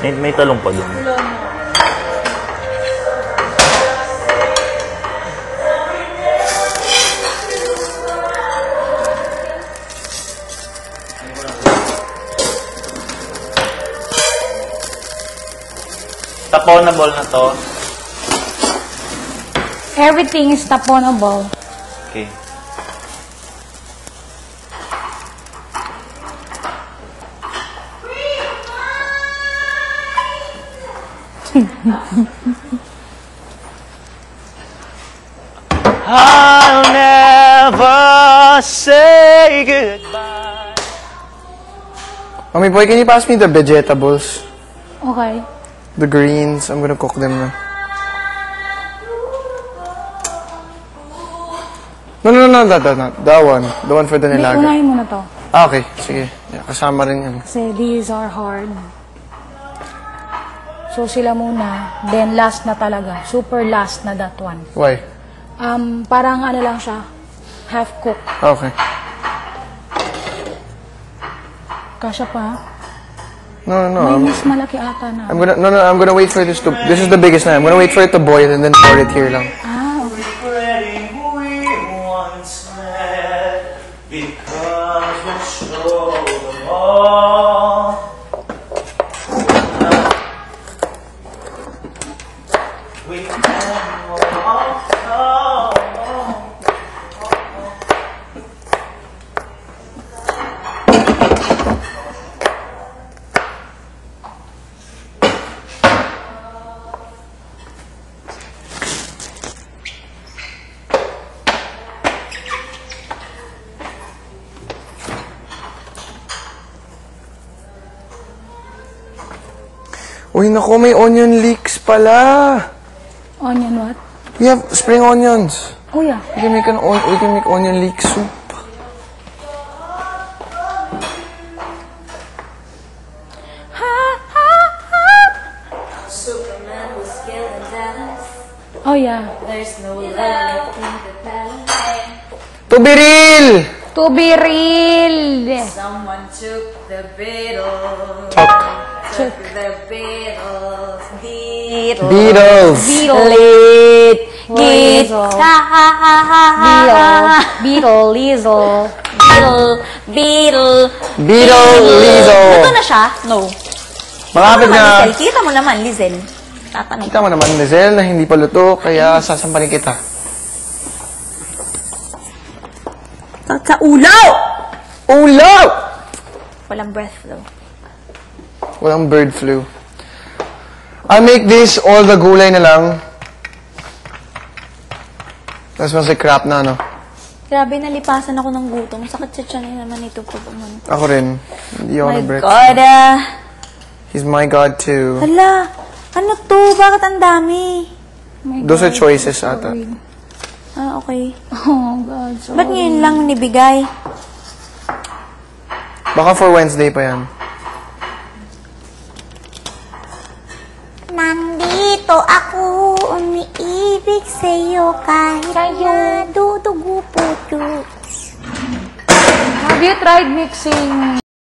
May talong pa dun. Taponable na to. Everything is taponable. Okay. I'll never say goodbye. Mommy boy, can you pass me the vegetables? Okay. The greens. I'm gonna cook them na. No, that one. The one for the nilaga. Unahin mo na to. Ah, okay. Sige. Yeah, kasama rin yan. Kasi these are hard. So sila muna. Then last na talaga. Super last na that one. Why? Parang ano lang siya. Half cooked. Okay. Kasya pa. No. May mas malaki ata na. I'm gonna wait for this to. This is the biggest na. I'm gonna wait for it to boil and then pour it here lang. Ah, okay. Because we'll show them all. We can walk. Uy, naku, may onion leeks pala. Onion what? We have spring onions. Oh yeah. We can make onion leek soup. Superman was killed in Dallas. Oh yeah. There's no love in the palace. To be real! To be real. Someone took the Beatles. Took The Beatles. Beatles. Beatles. Lead Weasel. guitar. Beatle. Liesel. Beatle. Liesel. Ito na siya? No. Malapit na. Liesel. Kita mo naman, Liesel. Tatanay. Kita mo naman, Lizelle, na hindi pa luto, kaya sasampaling kita. Sa ulaw! Ulo! Walang breath though. Walang bird flu. I make this, all the gulay na lang. Tapos mas crap na, no? Grabe, nalipasan ako ng gutom. Sakit sa tiyan naman ito pag umano. Ako rin. Hindi ako My na breakfast. God, He's my God, too. Hala, ano to? Bakit ang dami? Those are choices ata. Ah, okay. Oh God. So Ba't ngayon lang nibigay? Baka for Wednesday pa yan. Nandito ako, umiibig sa'yo kahit na dudugo puto. have you tried mixing